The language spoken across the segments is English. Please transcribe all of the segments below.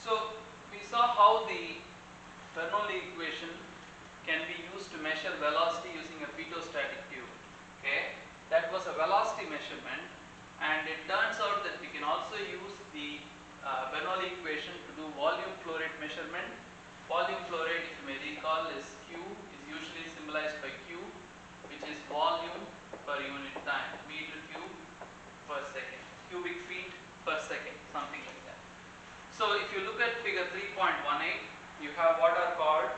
So we saw how the Bernoulli equation can be used to measure velocity using a pitot-static tube. Okay, that was a velocity measurement, and it turns out that we can also use the Bernoulli equation to do volume flow rate measurement. Volume flow rate, if you may recall, is Q, is usually symbolized by Q, which is volume per unit time, meter cube per second, cubic feet per second, something like that. So if you look at figure 3.18, you have what are called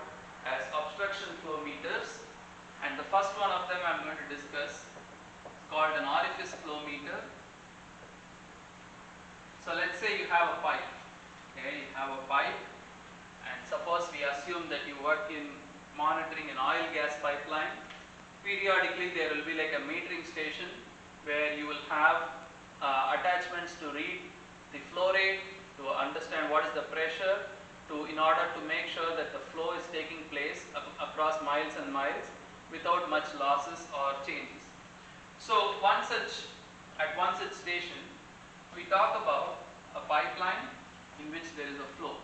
as obstruction flow meters, and the first one of them I am going to discuss is called an orifice flow meter. So let's say you have a pipe. Okay, you have a pipe, and suppose we assume that you work in monitoring an oil gas pipeline. Periodically there will be like a metering station where you will have attachments to read the flow rate, to understand what is the pressure, in order to make sure that the flow is taking place across miles and miles without much losses or changes. So at one such station, we talk about a pipeline in which there is a flow.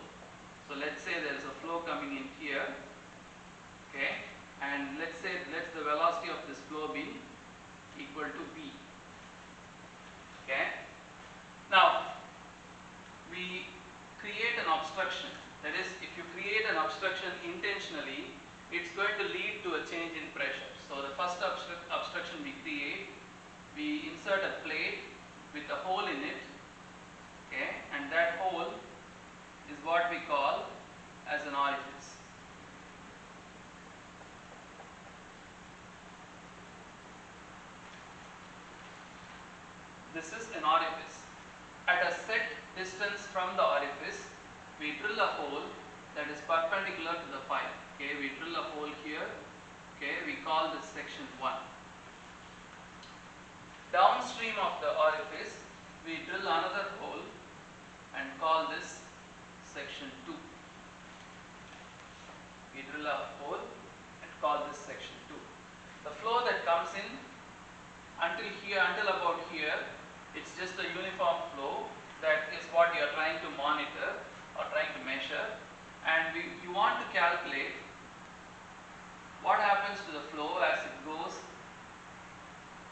So let's say there is a flow coming in here, okay, and let the velocity of this flow be equal to v. Okay. Now we create an obstruction. That is, if you create an obstruction intentionally, it's going to lead to a change in pressure. So the first obstruction we create, we insert a plate with a hole in it, okay, and that hole is what we call as an orifice. This is an orifice. At a set distance from the orifice, we drill a hole that is perpendicular to the pipe. Okay, we drill a hole here. Okay, we call this section 1. Downstream of the orifice, we drill another hole and call this section 2. We drill a hole and call this section 2. The flow that comes in until about here, it's just a uniform flow. That is what you are trying to monitor or trying to measure, and you want to calculate what happens to the flow as it goes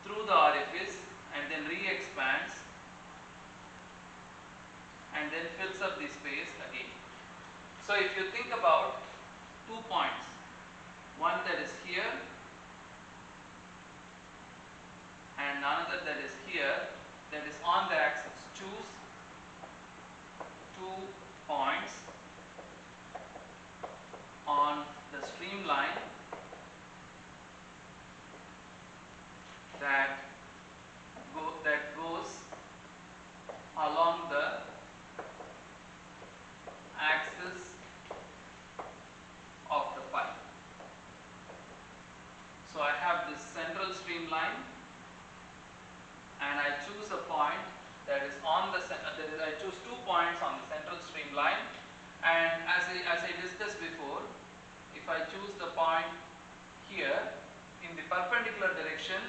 through the orifice and then re-expands and then fills up the space again. So if you think about 2 points, one that is here and another that is here, that is on the axis. Choose 2 points on the streamline that goes along the axis of the pipe. So I have this central streamline, and I choose a point that is on the I choose 2 points on the central streamline, and as I discussed before, if I choose the point here in the perpendicular direction,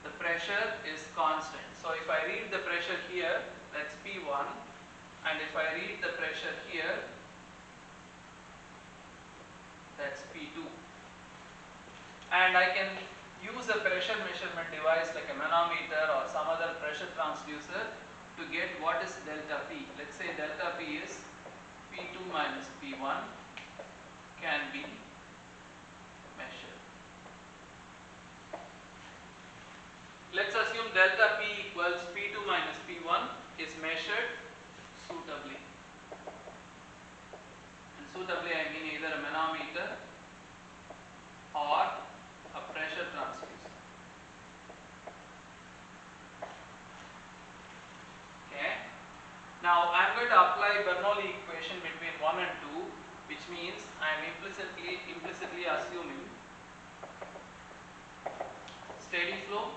the pressure is constant. So if I read the pressure here, that's P1, and if I read the pressure here, that's P2. And I can use a pressure measurement device like a manometer or some other pressure transducer to get what is delta P. Let's say delta P is P2 minus P1 can be measured. Let's assume delta P equals P2 minus P1 is measured suitably. And suitably I mean either a manometer or a pressure transducer. Okay. Now I am going to apply Bernoulli equation between 1 and 2, which means I am implicitly assuming steady flow,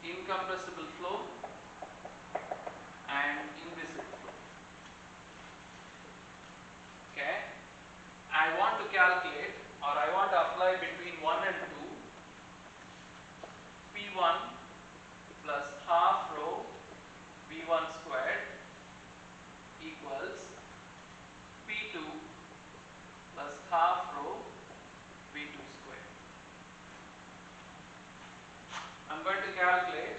incompressible flow, and invisible flow. Okay. I want to calculate, or I want to apply between 1 and 2 P1 plus half rho V1 squared equals P2 plus half rho V2 square. I'm going to calculate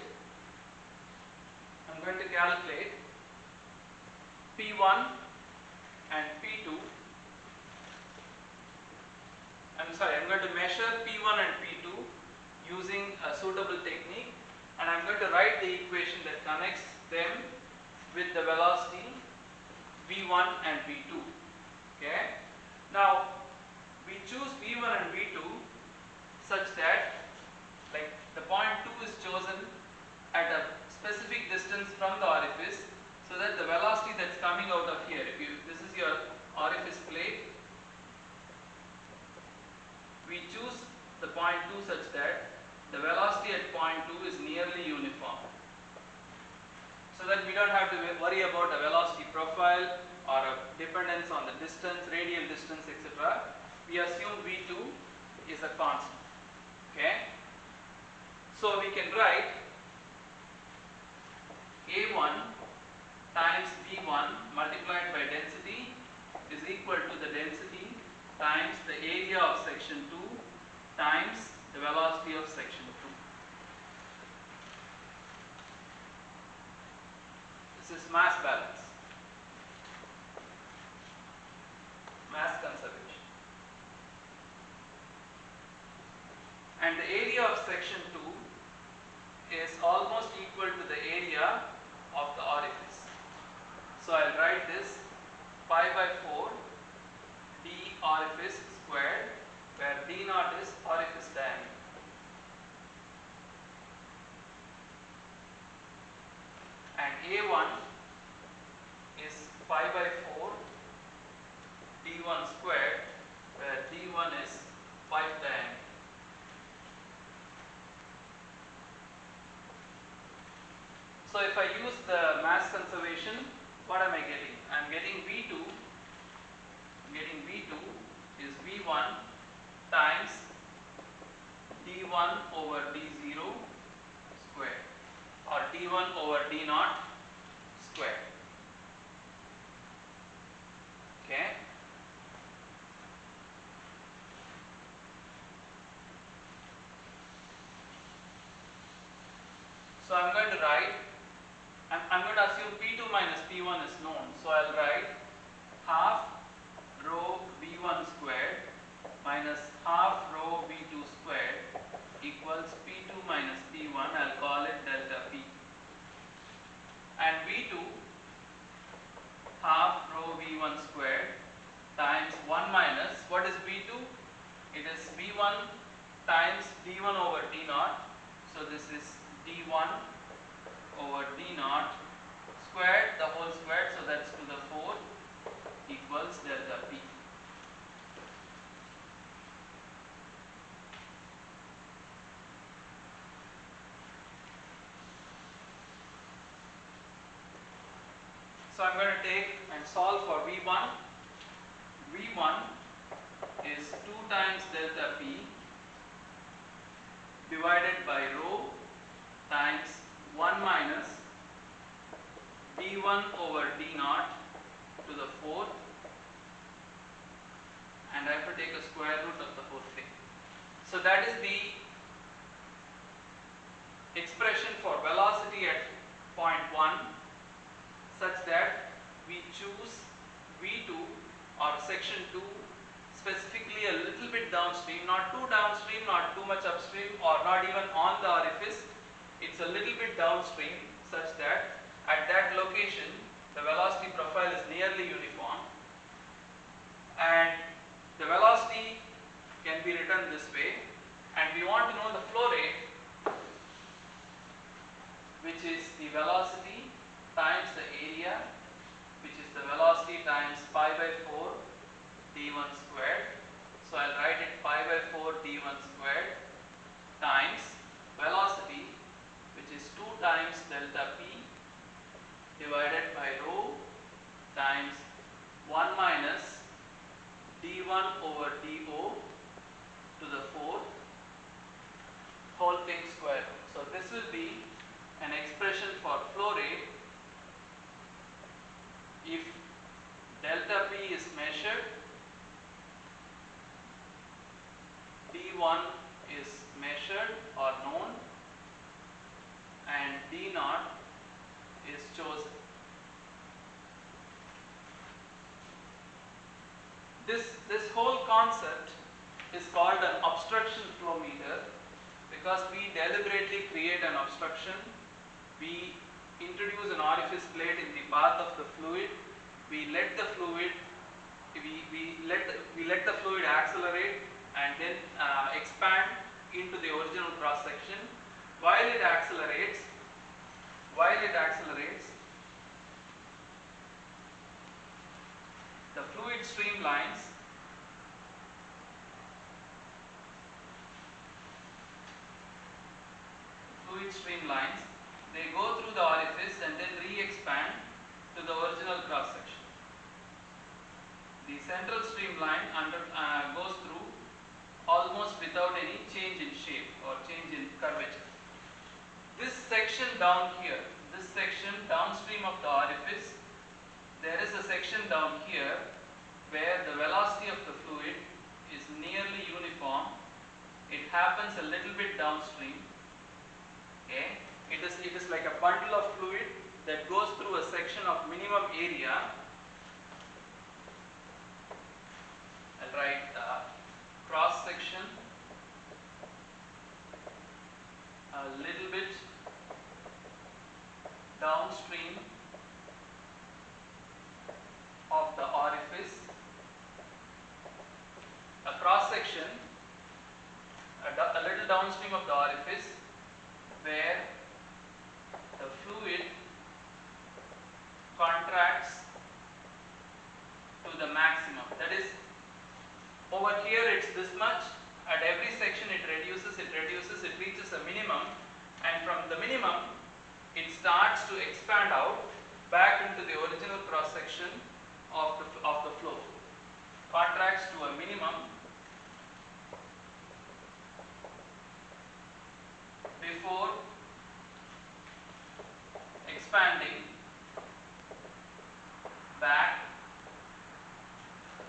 P1 and P2. I'm going to measure P1 and P2 using a suitable technique, and I'm going to write the equation that connects them with the velocity V1 and V2. Okay. Now we choose V1 and V2 such that, like, the point 2 is chosen at a specific distance from the orifice, so that the velocity that's coming out of here, this is your orifice plate, we choose the point 2 such that the velocity at point 2 is nearly uniform, so that we don't have to worry about a velocity profile or a dependence on the distance, radial distance, etc. We assume V2 is a constant. Okay. So we can write A1 times B1 multiplied by density is equal to the density times the area of section 2 times the velocity of section 2. This is mass balance, mass conservation. And the area of section 2 is almost equal to the area of the orifice. So I'll write this pi by 4 d orifice squared, where d naught is orifice diameter. And A1 is pi by 4 d1 squared, where d1 is pipe diameter. So if I use the mass conservation, what am I getting? I am getting V2 is V1 times d1 over d0 square, or d1 over d0 square. Okay. So I'm going to write, I'm going to assume P2 minus P1 is known. So I'll write half rho V1 squared minus half rho V2 squared equals P2 minus P1. I'll call it delta P. And V2, half rho V1 squared times 1 minus, what is V2? It is V1 times d1 over d0. So this is d1 over d0 squared, the whole squared, so that's to the 4 equals delta P. So I'm going to take and solve for V1. V1 is 2 times delta P divided by rho times 1 minus d1 over d0 to the 4th, and I have to take a square root of the whole thing. So that is the expression for velocity at point 1, such that we choose V2 or section 2 specifically a little bit downstream, not too downstream, not too much upstream, or not even on the orifice. It's a little bit downstream, such that at that location the velocity profile is nearly uniform, and the velocity can be written this way, and we want to know the flow rate, which is the velocity times the area, which is the velocity times pi by 4 d1 squared. So I'll write it pi by 4 d1 squared times velocity, which is 2 times delta P divided by rho times 1 minus d1 over do to the 4th, whole thing square root. So this will be an expression for flow rate if V1 is measured or known and D naught is chosen. This whole concept is called an obstruction flow meter because we deliberately create an obstruction. We introduce an orifice plate in the path of the fluid. We let the fluid accelerate and then expand into the original cross section. While it accelerates, the fluid streamlines they go through the orifice and then re-expand to the original cross section. The central streamline goes through almost without any change in shape or change in curvature. This section down here, this section downstream of the orifice, there is a section down here where the velocity of the fluid is nearly uniform. It happens a little bit downstream. Okay, it is like a bundle of fluid that goes through a section of minimum area. I'll write cross section a little bit downstream of the orifice. A cross section a little downstream of the orifice where the fluid contracts to the maximum. That is, over here it's this much, at every section it reduces, it reaches a minimum, and from the minimum it starts to expand out back into the original cross section of the flow. Contracts to a minimum before expanding back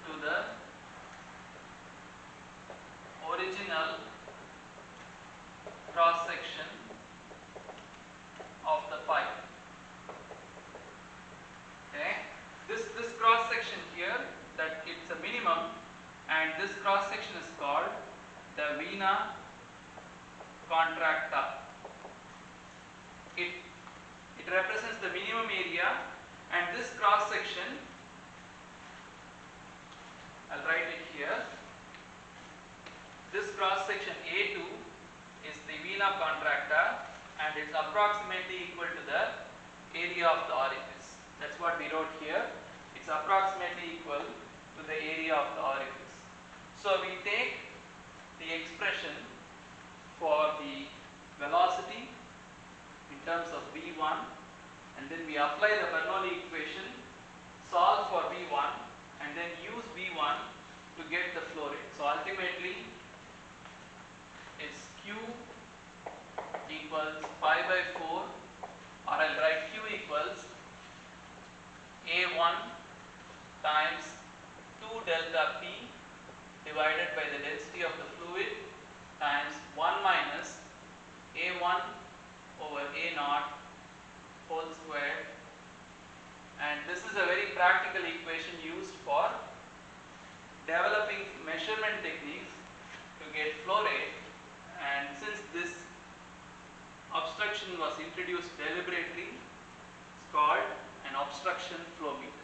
to the original cross section of the pipe. Okay, this cross section here, that it's a minimum, and this cross section is called the vena contracta. It represents the minimum area, and this cross section, I'll write it here. This cross section A2 is the vena contracta, and it's approximately equal to the area of the orifice. That's what we wrote here. It's approximately equal to the area of the orifice. So we take the expression for the velocity in terms of V1, and then we apply the Bernoulli equation, solve for V1, and then use V1 to get the flow rate. So ultimately it's Q equals pi by 4, or I'll write Q equals A1 times 2 delta P divided by the density of the fluid times 1 minus A1 over A naught whole squared. And this is a very practical equation used for developing measurement techniques to get flow rate, and since this obstruction was introduced deliberately, it's called an obstruction flow meter.